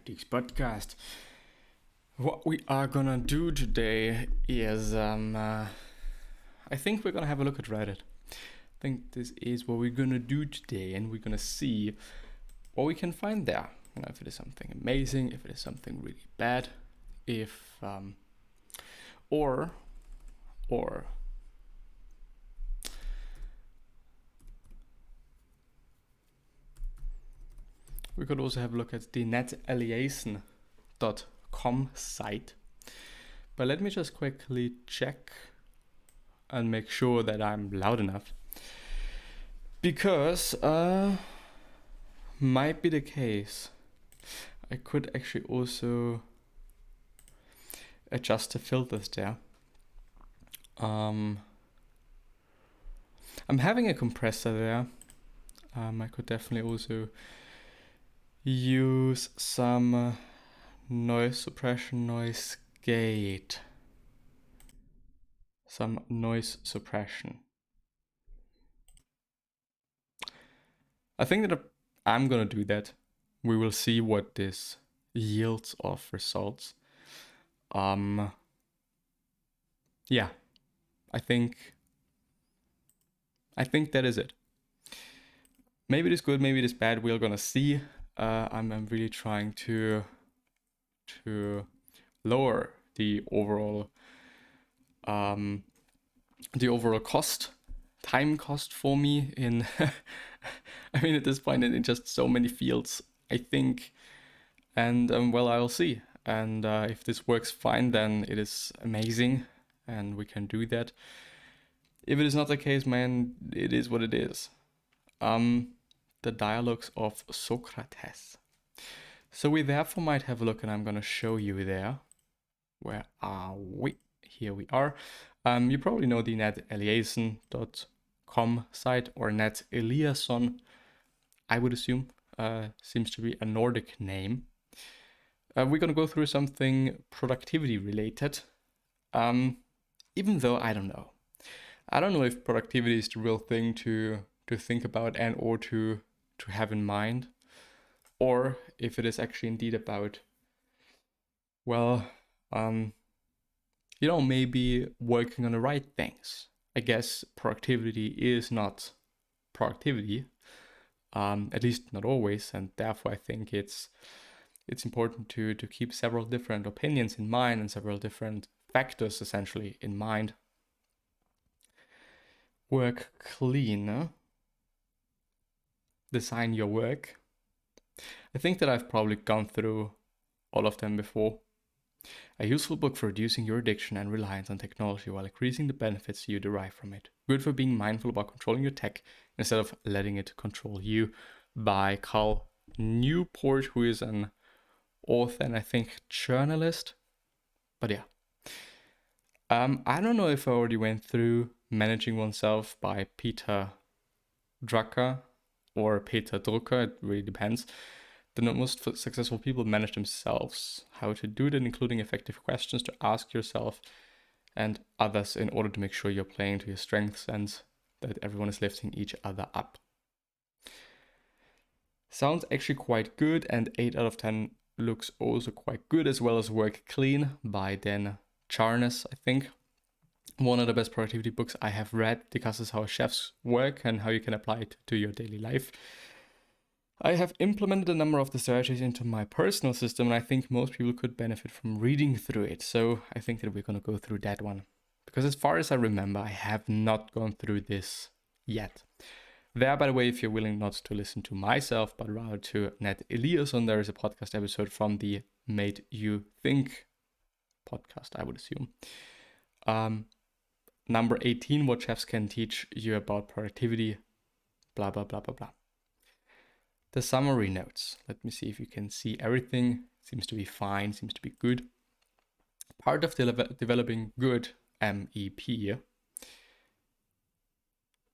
Tactics podcast. What we are gonna do today is, I think we're gonna have a look at Reddit. I think this is what we're gonna do today, and we're gonna see what we can find there. You know, if it is something amazing, if it is something really bad, if, or we could also have a look at the netaliason.com site. But let me just quickly check and make sure that I'm loud enough. Because might be the case. I could actually also adjust the filters there. I'm having a compressor there. I could definitely also use some noise suppression, noise gate. Some noise suppression. I think that I'm gonna do that. We will see what this yields of results. Yeah, I think that is it. Maybe it is good, maybe it is bad. We're gonna see. I'm really trying to lower the overall time cost for me in I mean, at this point in just so many fields, I think, and well, I'll see. And if this works fine, then it is amazing and we can do that. If it is not the case, man, it is what it is. The dialogues of Socrates. So we therefore might have a look, and I'm going to show you there. Where are we? Here we are. You probably know the netaliason.com site, or neteliason, I would assume. Seems to be a Nordic name. We're going to go through something productivity related. Even though I don't know. I don't know if productivity is the real thing to think about and or to have in mind, or if it is actually indeed about, well, maybe working on the right things. I guess productivity is not productivity, at least not always, and therefore I think it's important to keep several different opinions in mind and several different factors essentially in mind. Work clean. Design your work. I think that I've probably gone through all of them before. A useful book for reducing your addiction and reliance on technology while increasing the benefits you derive from it. Good for being mindful about controlling your tech instead of letting it control you, by Cal Newport, who is an author and I think journalist. But yeah. I don't know if I already went through Managing Oneself by Peter Drucker or Peter Drucker, it really depends. The most successful people manage themselves. How to do that, including effective questions to ask yourself and others in order to make sure you're playing to your strengths and that everyone is lifting each other up. Sounds actually quite good, and 8 out of 10 looks also quite good, as well as Work Clean by Dan Charnas, I think. One of the best productivity books I have read, discusses how chefs work and how you can apply it to your daily life. I have implemented a number of the strategies into my personal system, and I think most people could benefit from reading through it. So I think that we're going to go through that one. Because as far as I remember, I have not gone through this yet. There, by the way, if you're willing not to listen to myself, but rather to Ned Eliasson, there is a podcast episode from the Made You Think podcast, I would assume. Number 18, what chefs can teach you about productivity, blah, blah, blah, blah, blah. The summary notes. Let me see if you can see everything. Seems to be fine, seems to be good. Part of developing good MEP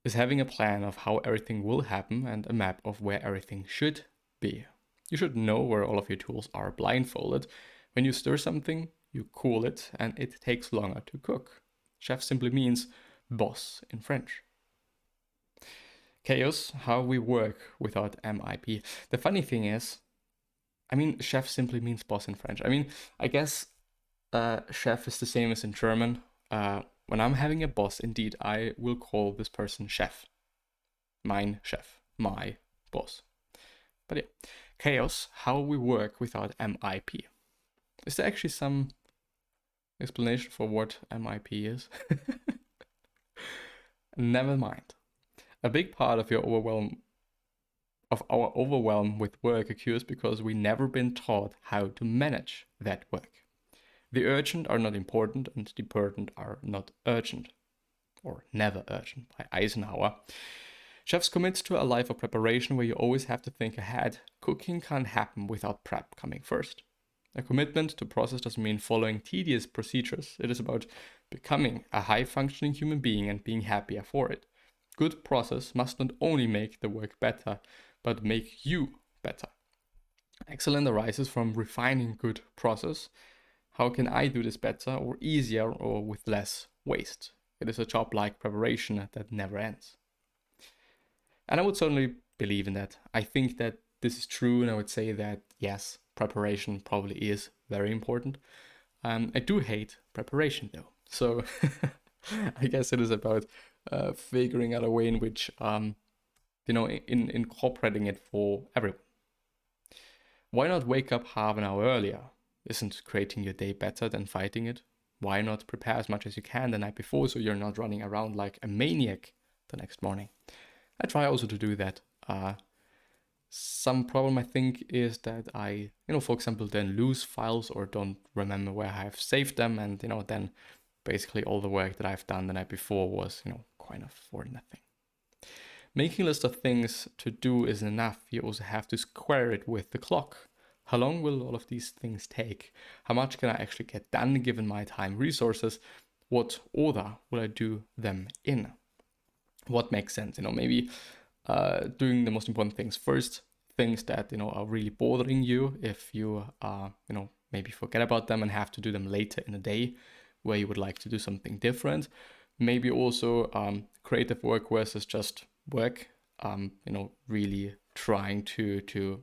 is having a plan of how everything will happen and a map of where everything should be. You should know where all of your tools are blindfolded. When you stir something, you cool it, and it takes longer to cook. Chef simply means boss in French. Chaos, how we work without MIP. The funny thing is, I mean, chef simply means boss in French. I mean, I guess chef is the same as in German. When I'm having a boss, indeed, I will call this person chef. Mein Chef, my boss. But yeah, chaos, how we work without MIP. Is there actually some explanation for what MIP is? Never mind. A big part of our overwhelm with work occurs because we never been taught how to manage that work. The urgent are not important and the important are not urgent, or never urgent by Eisenhower. Chefs commit to a life of preparation where you always have to think ahead. Cooking can't happen without prep coming first. A commitment to process doesn't mean following tedious procedures. It is about becoming a high-functioning human being and being happier for it. Good process must not only make the work better, but make you better. Excellence arises from refining good process. How can I do this better or easier or with less waste? It is a job like preparation that never ends. And I would certainly believe in that. I think that this is true, and I would say that yes, preparation probably is very important. I do hate preparation though. So I guess it is about figuring out a way in which, incorporating it for everyone. Why not wake up half an hour earlier? Isn't creating your day better than fighting it? Why not prepare as much as you can the night before so you're not running around like a maniac the next morning? I try also to do that. Some problem I think is that I, for example, then lose files or don't remember where I have saved them, and then basically all the work that I've done the night before was, kind of for nothing. Making a list of things to do isn't enough. You also have to square it with the clock. How long will all of these things take? How much can I actually get done given my time resources? What order will I do them in? What makes sense? Maybe doing the most important things first, things that, are really bothering you. If you, maybe forget about them and have to do them later in the day where you would like to do something different. Maybe also creative work versus just work, really trying to,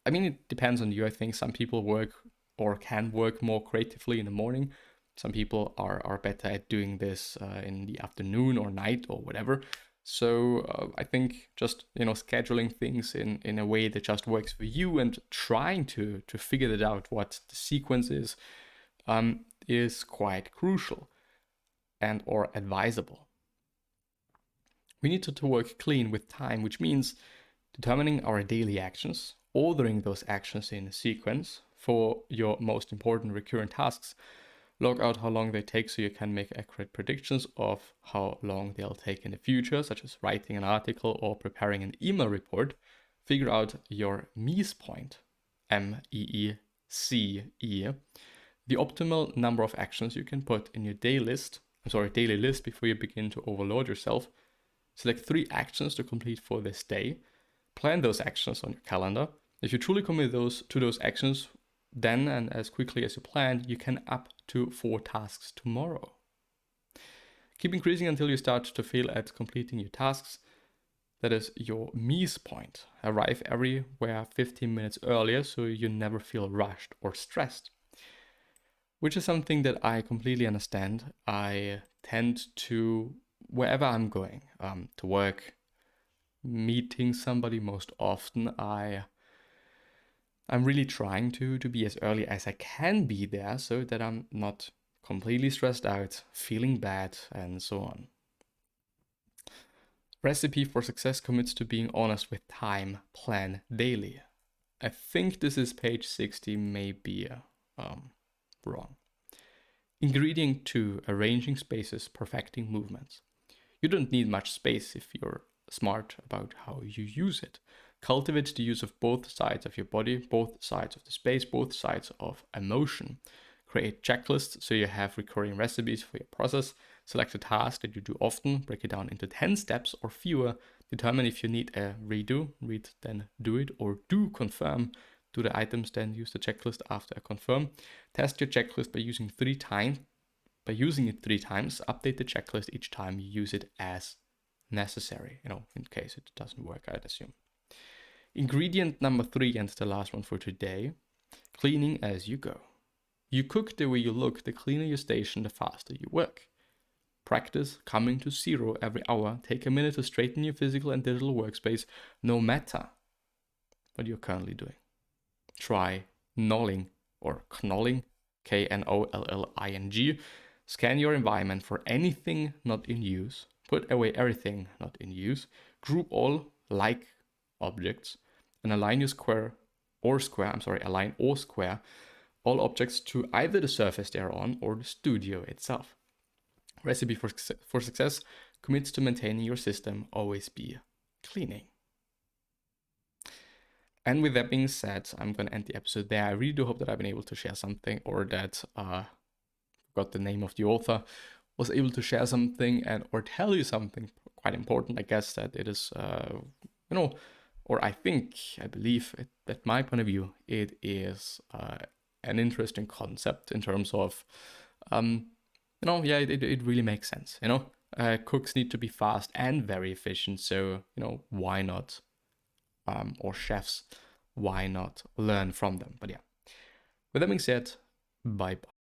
I mean, it depends on you. I think some people work or can work more creatively in the morning. Some people are better at doing this in the afternoon or night or whatever. So I think just, scheduling things in a way that just works for you and trying to figure that out, what the sequence is quite crucial and or advisable. We need to work clean with time, which means determining our daily actions, ordering those actions in sequence for your most important recurrent tasks. Log out how long they take so you can make accurate predictions of how long they'll take in the future, such as writing an article or preparing an email report. Figure out your Mies point, M-E-E-C-E, the optimal number of actions you can put in your daily list before you begin to overload yourself. Select 3 actions to complete for this day. Plan those actions on your calendar. If you truly commit to those actions, then and as quickly as you planned, you can up to 4 tasks tomorrow. Keep increasing until you start to fail at completing your tasks. That is your Mies point. Arrive everywhere 15 minutes earlier so you never feel rushed or stressed. Which is something that I completely understand. I tend to, wherever I'm going, to work, meeting somebody most often, I'm really trying to be as early as I can be there so that I'm not completely stressed out, feeling bad, and so on. Recipe for success commits to being honest with time, plan daily. I think this is page 60, maybe wrong. Ingredient 2, arranging spaces, perfecting movements. You don't need much space if you're smart about how you use it. Cultivate the use of both sides of your body, both sides of the space, both sides of emotion. Create checklists so you have recurring recipes for your process. Select a task that you do often, break it down into 10 steps or fewer. Determine if you need a redo, read then do it, or do confirm. Do the items, then use the checklist after a confirm. Test your checklist by using it 3 times. Update the checklist each time you use it as necessary, in case it doesn't work, I'd assume. Ingredient number 3, and the last one for today, cleaning as you go. You cook the way you look, the cleaner your station, the faster you work. Practice coming to 0 every hour. Take a minute to straighten your physical and digital workspace, no matter what you're currently doing. Try knolling or knolling, Knolling. Scan your environment for anything not in use. Put away everything not in use. Group all like objects and align or square all objects to either the surface they are on or the studio itself. Recipe for success commits to maintaining your system, always be cleaning. And with that being said, I'm going to end the episode there. I really do hope that I've been able to share something, or that got the name of the author, was able to share something or tell you something quite important. I guess that it is, or I believe that my point of view, it is an interesting concept in terms of, it really makes sense, cooks need to be fast and very efficient. So, why not? Or chefs, why not learn from them? But yeah, with that being said, bye bye.